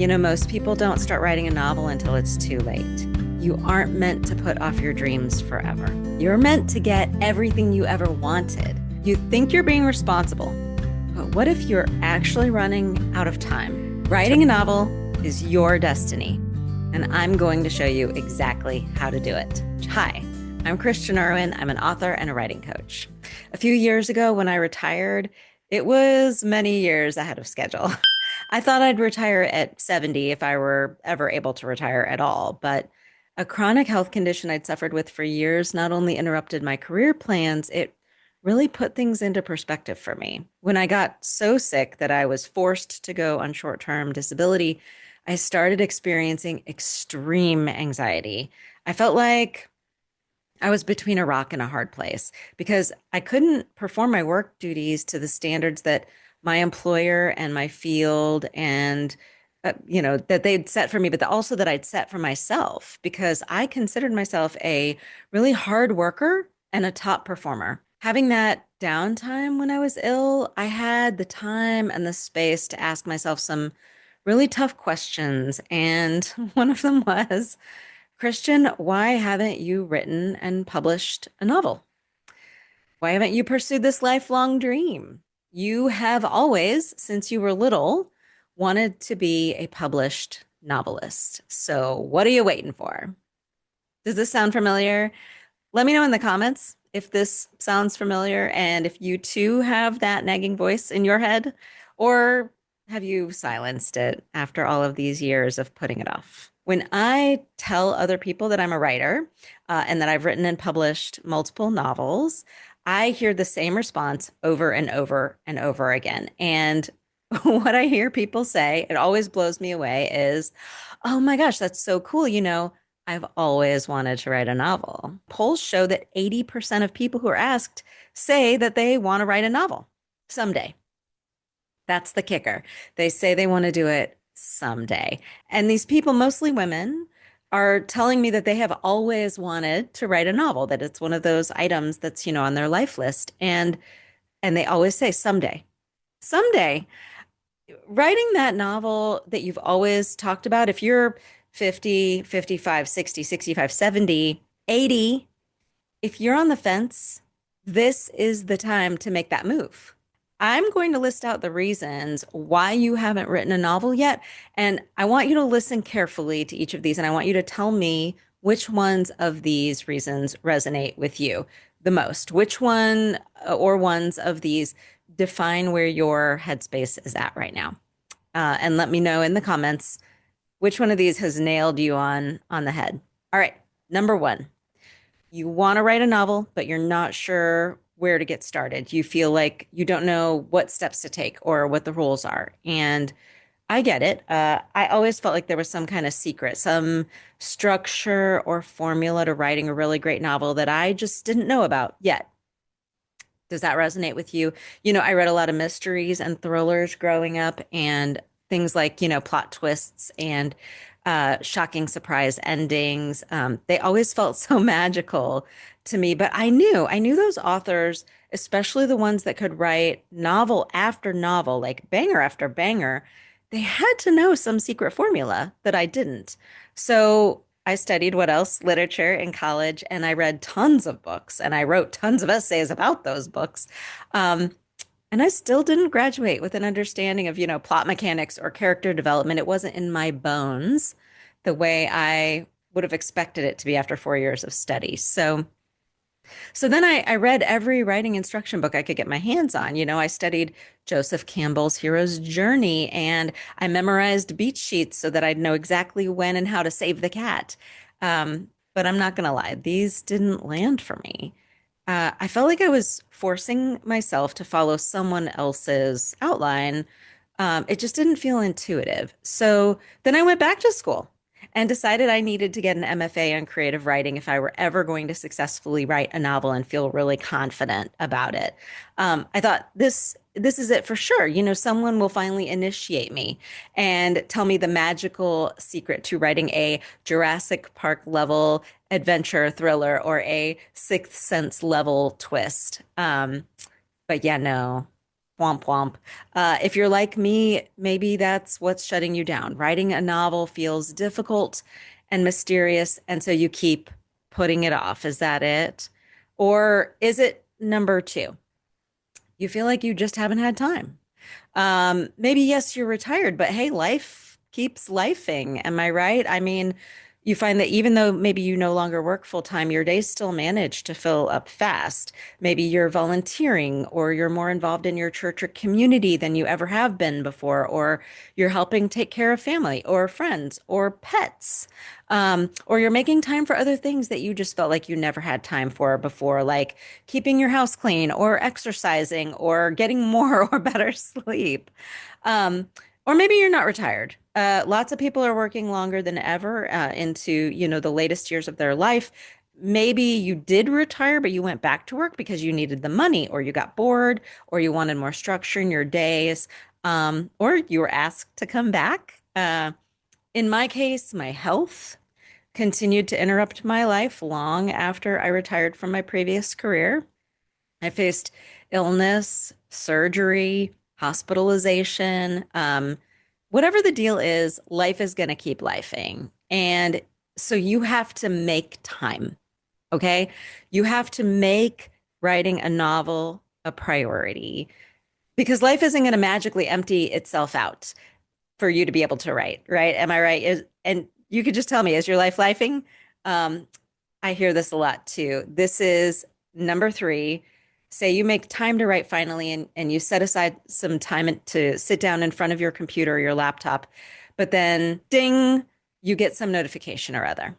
Most people don't start writing a novel until it's too late. You aren't meant to put off your dreams forever. You're meant to get everything you ever wanted. You think you're being responsible, but what if you're actually running out of time? Writing a novel is your destiny, and I'm going to show you exactly how to do it. Hi, I'm Christian Irwin. I'm an author and a writing coach. A few years ago, when I retired, it was many years ahead of schedule. I thought I'd retire at 70 if I were ever able to retire at all, but a chronic health condition I'd suffered with for years not only interrupted my career plans, it really put things into perspective for me. When I got so sick that I was forced to go on short-term disability, I started experiencing extreme anxiety. I felt like I was between a rock and a hard place because I couldn't perform my work duties to the standards that my employer and my field and that they'd set for me, but also that I'd set for myself because I considered myself a really hard worker and a top performer. Having that downtime when I was ill, I had the time and the space to ask myself some really tough questions. And one of them was, Christian, why haven't you written and published a novel? Why haven't you pursued this lifelong dream? You have always, since you were little, wanted to be a published novelist. So, what are you waiting for? Does this sound familiar? Let me know in the comments if this sounds familiar and if you too have that nagging voice in your head, or have you silenced it after all of these years of putting it off? When I tell other people that I'm a writer and that I've written and published multiple novels, I hear the same response over and over and over again. And what I hear people say, it always blows me away, is, oh my gosh, that's so cool. I've always wanted to write a novel. Polls show that 80% of people who are asked say that they want to write a novel someday. That's the kicker. They say they want to do it someday. And these people, mostly women, are telling me that they have always wanted to write a novel, that it's one of those items that's, on their life list. And they always say someday. Someday. Writing that novel that you've always talked about, if you're 50, 55, 60, 65, 70, 80, if you're on the fence, this is the time to make that move. I'm going to list out the reasons why you haven't written a novel yet. And I want you to listen carefully to each of these. And I want you to tell me which ones of these reasons resonate with you the most. Which one or ones of these define where your headspace is at right now. And let me know in the comments which one of these has nailed you on the head. All right, number one, you want to write a novel, but you're not sure where to get started. You feel like you don't know what steps to take or what the rules are. And I get it. I always felt like there was some kind of secret, some structure or formula to writing a really great novel that I just didn't know about yet. Does that resonate with you? I read a lot of mysteries and thrillers growing up and things like, plot twists and shocking surprise endings. They always felt so magical to me, but I knew those authors, especially the ones that could write novel after novel, like banger after banger, they had to know some secret formula that I didn't. So I studied what else? Literature in college, and I read tons of books and I wrote tons of essays about those books. Um, and I still didn't graduate with an understanding of, plot mechanics or character development. It wasn't in my bones the way I would have expected it to be after 4 years of study. So then I read every writing instruction book I could get my hands on. I studied Joseph Campbell's Hero's Journey and I memorized beat sheets so that I'd know exactly when and how to save the cat. But I'm not going to lie, these didn't land for me. I felt like I was forcing myself to follow someone else's outline. It just didn't feel intuitive. So then I went back to school and decided I needed to get an MFA in creative writing if I were ever going to successfully write a novel and feel really confident about it. I thought this is it for sure. Someone will finally initiate me and tell me the magical secret to writing a Jurassic Park level adventure thriller or a Sixth Sense level twist. But yeah, no, Womp womp. If you're like me, maybe that's what's shutting you down. Writing a novel feels difficult and mysterious, and so you keep putting it off. Is that it? Or is it number two? You feel like you just haven't had time. Maybe yes, you're retired, but hey, life keeps lifing. Am I right? I mean, you find that even though maybe you no longer work full time, your days still manage to fill up fast. Maybe you're volunteering or you're more involved in your church or community than you ever have been before, or you're helping take care of family or friends or pets. Or you're making time for other things that you just felt like you never had time for before, like keeping your house clean or exercising or getting more or better sleep. Um, or maybe you're not retired. Lots of people are working longer than ever into, the latest years of their life. Maybe you did retire, but you went back to work because you needed the money, or you got bored, or you wanted more structure in your days, or you were asked to come back. In my case, my health continued to interrupt my life long after I retired from my previous career. I faced illness, surgery, hospitalization. Whatever the deal is, life is going to keep lifing. And so you have to make time, okay? You have to make writing a novel a priority because life isn't going to magically empty itself out for you to be able to write, right? Am I right? And you could just tell me, is your life lifing? Um, I hear this a lot too. This is number three. Say you make time to write finally, and you set aside some time to sit down in front of your computer or your laptop, but then ding, you get some notification or other.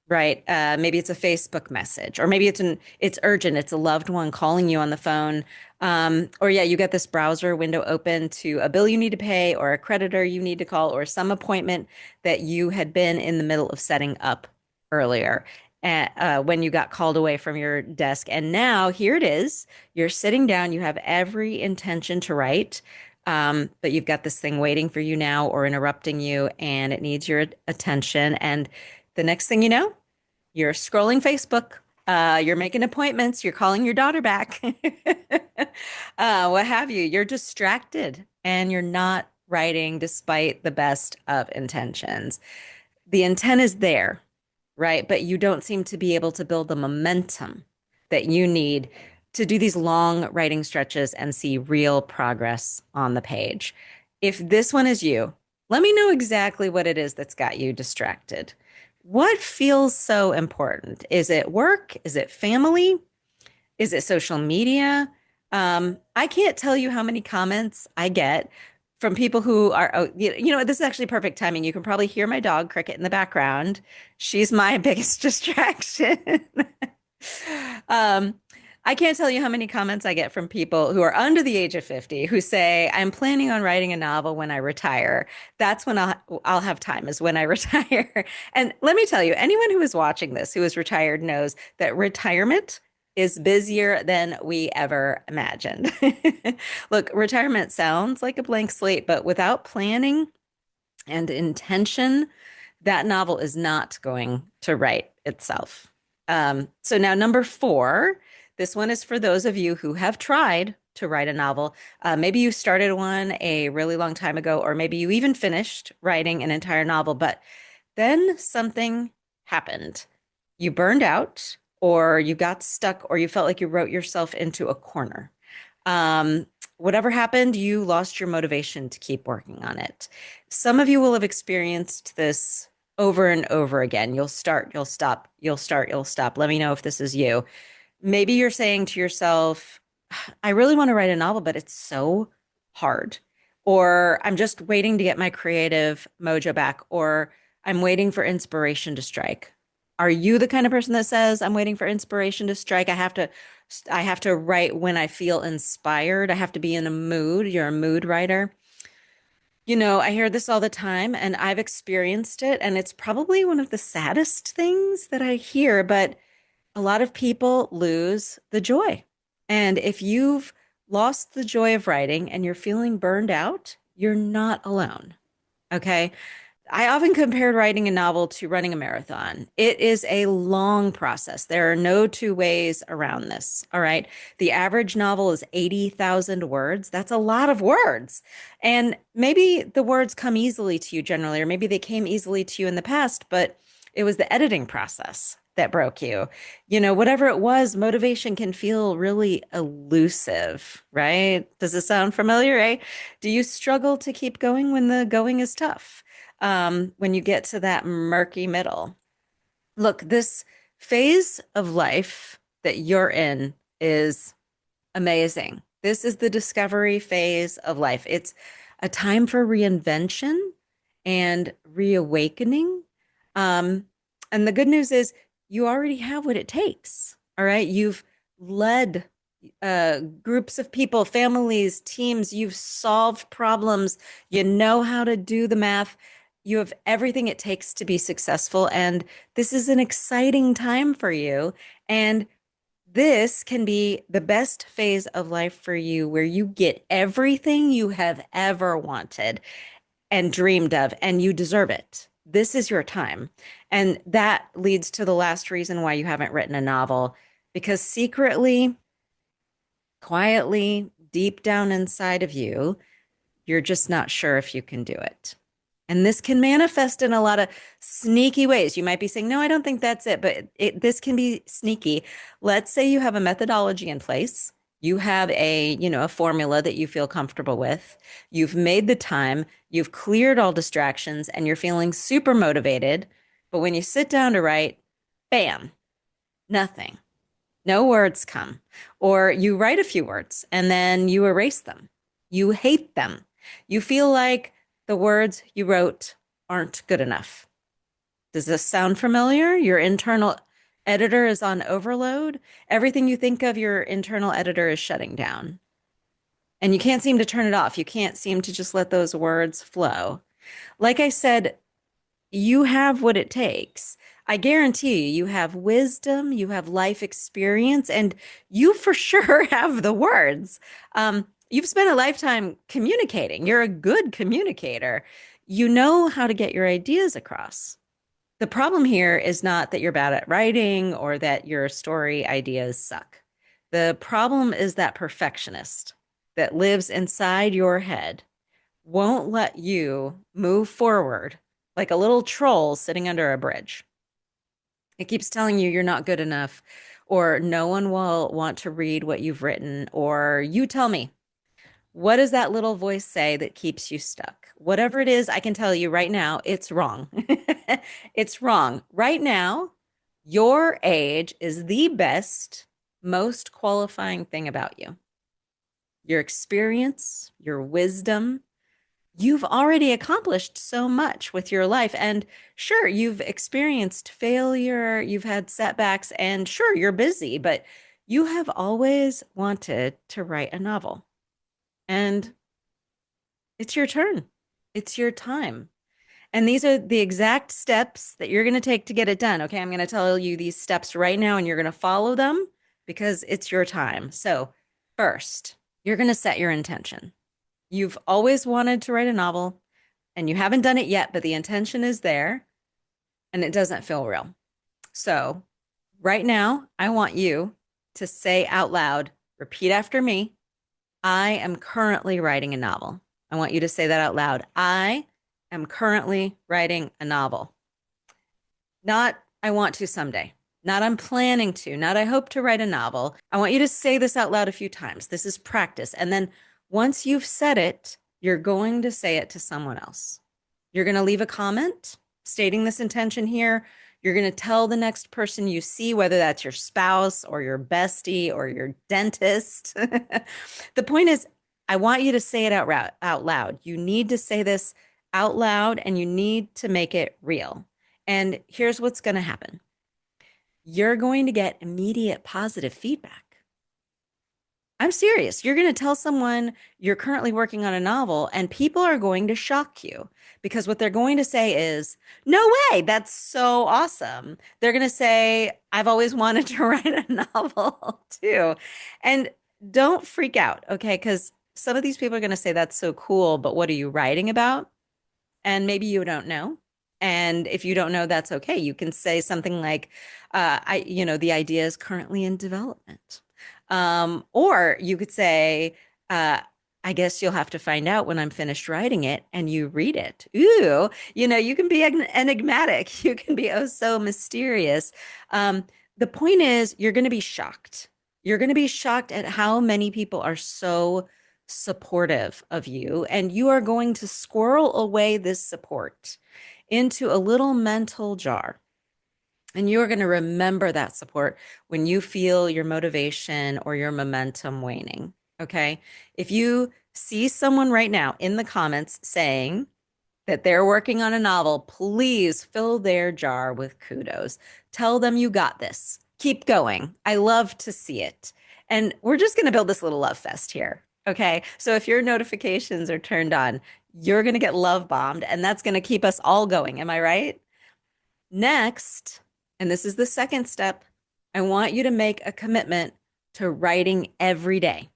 Right. Maybe it's a Facebook message, or maybe it's urgent. It's a loved one calling you on the phone. Or yeah, you get this browser window open to a bill you need to pay, or a creditor you need to call, or some appointment that you had been in the middle of setting up earlier, when you got called away from your desk. And now here it is. You're sitting down. You have every intention to write. But you've got this thing waiting for you now or interrupting you, and it needs your attention. And the next thing you know, you're scrolling Facebook, you're making appointments, you're calling your daughter back, what have you. You're distracted and you're not writing despite the best of intentions. The intent is there, right? But you don't seem to be able to build the momentum that you need to do these long writing stretches and see real progress on the page. If this one is you, let me know exactly what it is that's got you distracted. What feels so important? Is it work? Is it family? Is it social media? I can't tell you how many comments I get from people who are, oh, this is actually perfect timing. You can probably hear my dog Cricket in the background. She's my biggest distraction. Um, I can't tell you how many comments I get from people who are under the age of 50 who say, I'm planning on writing a novel when I retire. That's when I'll have time, is when I retire. And let me tell you, anyone who is watching this who is retired knows that retirement is busier than we ever imagined. Look, retirement sounds like a blank slate, but without planning and intention, that novel is not going to write itself. So now number four, this one is for those of you who have tried to write a novel. Maybe you started one a really long time ago, or maybe you even finished writing an entire novel, but then something happened. You burned out, or you got stuck, or you felt like you wrote yourself into a corner. Whatever happened, you lost your motivation to keep working on it. Some of you will have experienced this over and over again. You'll start, you'll stop, you'll start, you'll stop. Let me know if this is you. Maybe you're saying to yourself, I really want to write a novel, but it's so hard. Or I'm just waiting to get my creative mojo back, or I'm waiting for inspiration to strike. Are you the kind of person that says, I'm waiting for inspiration to strike? I have to write when I feel inspired. I have to be in a mood. You're a mood writer. I hear this all the time and I've experienced it, and it's probably one of the saddest things that I hear, but a lot of people lose the joy. And if you've lost the joy of writing and you're feeling burned out, you're not alone. Okay. I often compared writing a novel to running a marathon. It is a long process. There are no two ways around this. All right. The average novel is 80,000 words. That's a lot of words. And maybe the words come easily to you generally, or maybe they came easily to you in the past, but it was the editing process that broke you. Whatever it was, motivation can feel really elusive, right? Does it sound familiar, right? Do you struggle to keep going when the going is tough? When you get to that murky middle. Look, this phase of life that you're in is amazing. This is the discovery phase of life. It's a time for reinvention and reawakening. Um, and the good news is you already have what it takes. All right. You've led groups of people, families, teams. You've solved problems. You know how to do the math. You have everything it takes to be successful. And this is an exciting time for you. And this can be the best phase of life for you where you get everything you have ever wanted and dreamed of, and you deserve it. This is your time. And that leads to the last reason why you haven't written a novel, because secretly, quietly, deep down inside of you, you're just not sure if you can do it. And this can manifest in a lot of sneaky ways. You might be saying, no, I don't think that's it, but this can be sneaky. Let's say you have a methodology in place. You have a formula that you feel comfortable with. You've made the time, you've cleared all distractions, and you're feeling super motivated. But when you sit down to write, bam, nothing. No words come. Or you write a few words and then you erase them. You hate them. You feel like the words you wrote aren't good enough. Does this sound familiar? Your internal editor is on overload. Everything you think of, your internal editor is shutting down. And you can't seem to turn it off. You can't seem to just let those words flow. Like I said, you have what it takes. I guarantee you, you have wisdom, you have life experience, and you for sure have the words. You've spent a lifetime communicating. You're a good communicator. You know how to get your ideas across. The problem here is not that you're bad at writing or that your story ideas suck. The problem is that perfectionist that lives inside your head won't let you move forward like a little troll sitting under a bridge. It keeps telling you you're not good enough, or no one will want to read what you've written, or you tell me. What does that little voice say that keeps you stuck? Whatever it is, I can tell you right now, it's wrong. It's wrong. Right now, your age is the best, most qualifying thing about you. Your experience, your wisdom, you've already accomplished so much with your life. And sure, you've experienced failure, you've had setbacks, and sure, you're busy, but you have always wanted to write a novel. And it's your turn, it's your time. And these are the exact steps that you're going to take to get it done. Okay. I'm going to tell you these steps right now, and you're going to follow them because it's your time. So, first, you're going to set your intention. You've always wanted to write a novel and you haven't done it yet, but the intention is there and it doesn't feel real. So, right now, I want you to say out loud, repeat after me, I am currently writing a novel. I want you to say that out loud. I am currently writing a novel. Not, I want to someday. Not, I'm planning to. Not, I hope to write a novel. I want you to say this out loud a few times. This is practice. And then once you've said it, you're going to say it to someone else. You're going to leave a comment stating this intention here. You're going to tell the next person you see, whether that's your spouse or your bestie or your dentist. The point is, I want you to say it out loud. You need to say this out loud and you need to make it real. And here's what's going to happen. You're going to get immediate positive feedback. I'm serious. You're going to tell someone you're currently working on a novel, and people are going to shock you because what they're going to say is, no way, that's so awesome. They're going to say, I've always wanted to write a novel too. And don't freak out, okay? Because some of these people are going to say, that's so cool, but what are you writing about? And maybe you don't know. And if you don't know, that's okay. You can say something like, the idea is currently in development. Or you could say, uh, I guess you'll have to find out when I'm finished writing it and you read it. Ooh, you can be enigmatic. You can be oh so mysterious. The point is, you're going to be shocked. You're going to be shocked at how many people are so supportive of you, and you are going to squirrel away this support into a little mental jar. And you're going to remember that support when you feel your motivation or your momentum waning. Okay. If you see someone right now in the comments saying that they're working on a novel, please fill their jar with kudos. Tell them you got this. Keep going. I love to see it. And we're just going to build this little love fest here. Okay. So if your notifications are turned on, you're going to get love bombed, and that's going to keep us all going. Am I right? Next, and this is the second step, I want you to make a commitment to writing every day.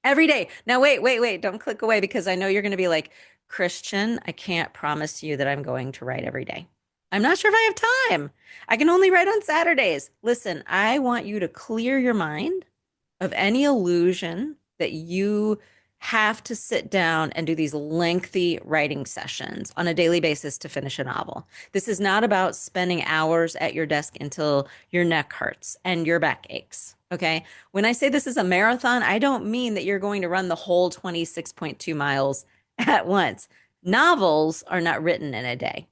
Every day. Now, wait. Don't click away because I know you're going to be like, Christian, I can't promise you that I'm going to write every day. I'm not sure if I have time. I can only write on Saturdays. Listen, I want you to clear your mind of any illusion that you have to sit down and do these lengthy writing sessions on a daily basis to finish a novel. This is not about spending hours at your desk until your neck hurts and your back aches. Okay. When I say this is a marathon, I don't mean that you're going to run the whole 26.2 miles at once. Novels are not written in a day.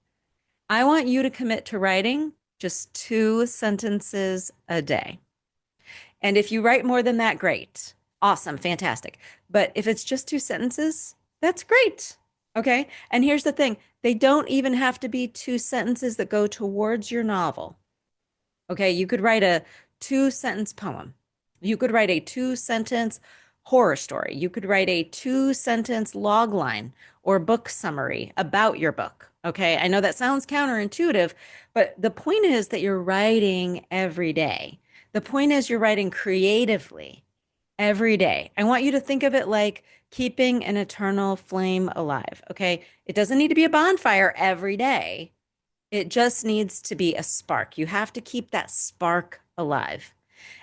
I want you to commit to writing just 2 sentences a day. And if you write more than that, great. Awesome, fantastic. But if it's just 2 sentences, that's great. Okay. And here's the thing, they don't even have to be 2 sentences that go towards your novel. Okay. You could write a 2 sentence poem. You could write a 2 sentence horror story. You could write a 2 sentence log line or book summary about your book. Okay. I know that sounds counterintuitive, but the point is that you're writing every day. The point is you're writing creatively every day. I want you to think of it like keeping an eternal flame alive. Okay. It doesn't need to be a bonfire every day. It just needs to be a spark. You have to keep that spark alive.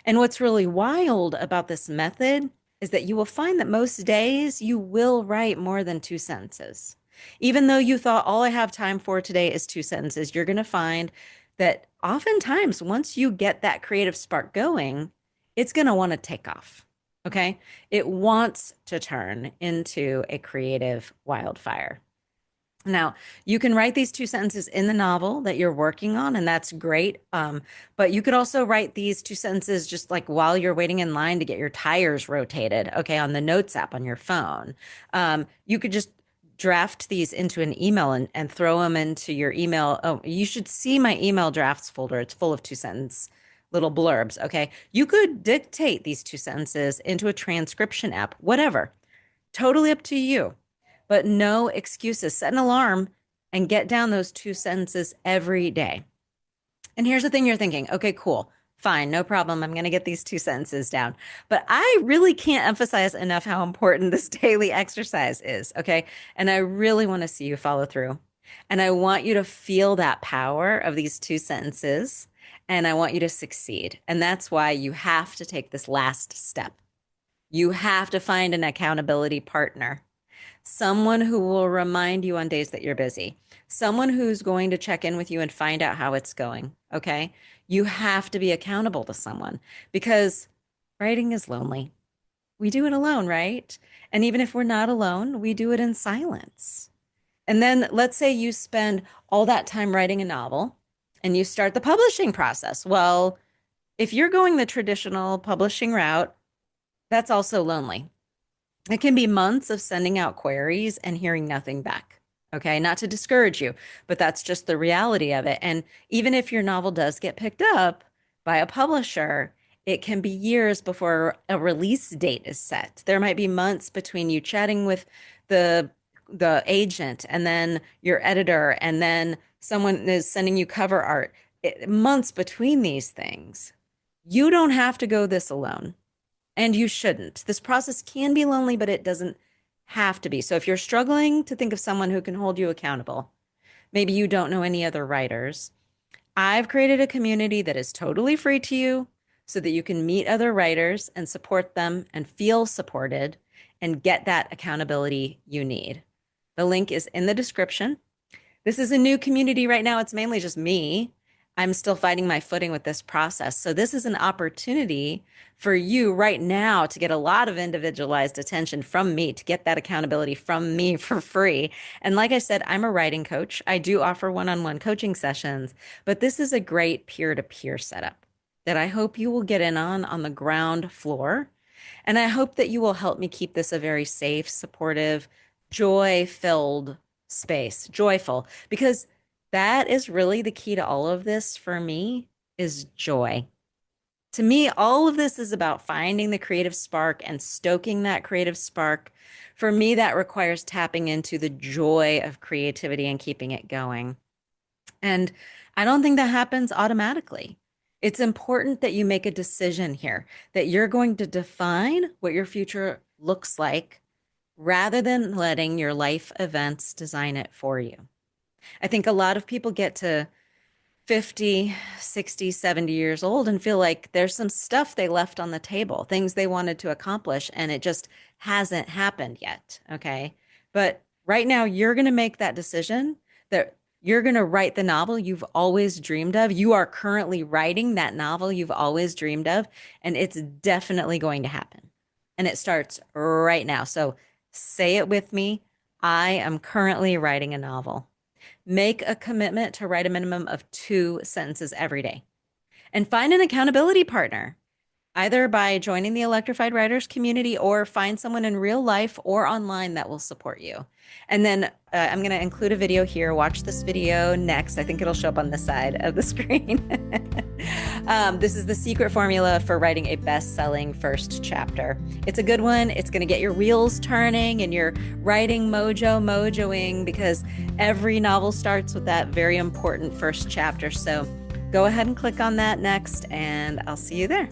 And what's really wild about this method is that you will find that most days you will write more than 2 sentences. Even though you thought all I have time for today is 2 sentences, you're going to find that oftentimes once you get that creative spark going, it's going to want to take off. Okay. It wants to turn into a creative wildfire. Now, you can write these 2 sentences in the novel that you're working on, and that's great. But you could also write these 2 sentences just like while you're waiting in line to get your tires rotated, okay, on the Notes app on your phone. You could just draft these into an email and throw them into your email. Oh, you should see my email drafts folder. It's full of 2 sentence little blurbs, okay? You could dictate these 2 sentences into a transcription app, whatever. Totally up to you. But no excuses. Set an alarm and get down those 2 sentences every day. And here's the thing you're thinking, okay, cool, fine, no problem. I'm going to get these 2 sentences down. But I really can't emphasize enough how important this daily exercise is, okay? And I really want to see you follow through. And I want you to feel that power of these 2 sentences. And I want you to succeed. And that's why you have to take this last step. You have to find an accountability partner, someone who will remind you on days that you're busy, someone who's going to check in with you and find out how it's going. Okay. You have to be accountable to someone because writing is lonely. We do it alone, right? And even if we're not alone, we do it in silence. And then let's say you spend all that time writing a novel and you start the publishing process. Well, if you're going the traditional publishing route, that's also lonely. It can be months of sending out queries and hearing nothing back. Okay, not to discourage you, but that's just the reality of it. And even if your novel does get picked up by a publisher, it can be years before a release date is set. There might be months between you chatting with the agent and then your editor, and then someone is sending you cover art. Months between these things. You don't have to go this alone. And you shouldn't. This process can be lonely, but it doesn't have to be. So if you're struggling to think of someone who can hold you accountable, Maybe you don't know any other writers. I've created a community that is totally free to you so that you can meet other writers and support them and feel supported and get that accountability you need. The link is in the description. This is a new community right now. It's mainly just me. I'm still finding my footing with this process. So, this is an opportunity for you right now to get a lot of individualized attention from me, to get that accountability from me for free. And like I said, I'm a writing coach. I do offer one-on-one coaching sessions, but this is a great peer-to-peer setup that I hope you will get in on the ground floor. And I hope that you will help me keep this a very safe, supportive, joy-filled space, joyful, because that is really the key to all of this for me is joy. To me, all of this is about finding the creative spark and stoking that creative spark. For me, that requires tapping into the joy of creativity and keeping it going. And I don't think that happens automatically. It's important that you make a decision here, that you're going to define what your future looks like rather than letting your life events design it for you. I think a lot of people get to 50, 60, 70 years old and feel like there's some stuff they left on the table, things they wanted to accomplish, and it just hasn't happened yet. Okay. But right now, you're going to make that decision that you're going to write the novel you've always dreamed of. You are currently writing that novel you've always dreamed of, and it's definitely going to happen. And it starts right now. So say it with me. I am currently writing a novel. Make a commitment to write a minimum of 2 sentences every day and find an accountability partner, either by joining the Electrified Writers community or find someone in real life or online that will support you. And then I'm going to include a video here. Watch this video next. I think it'll show up on this side of the screen. This is the secret formula for writing a best-selling first chapter. It's a good one. It's going to get your wheels turning and your writing mojoing, because every novel starts with that very important first chapter. So go ahead and click on that next, and I'll see you there.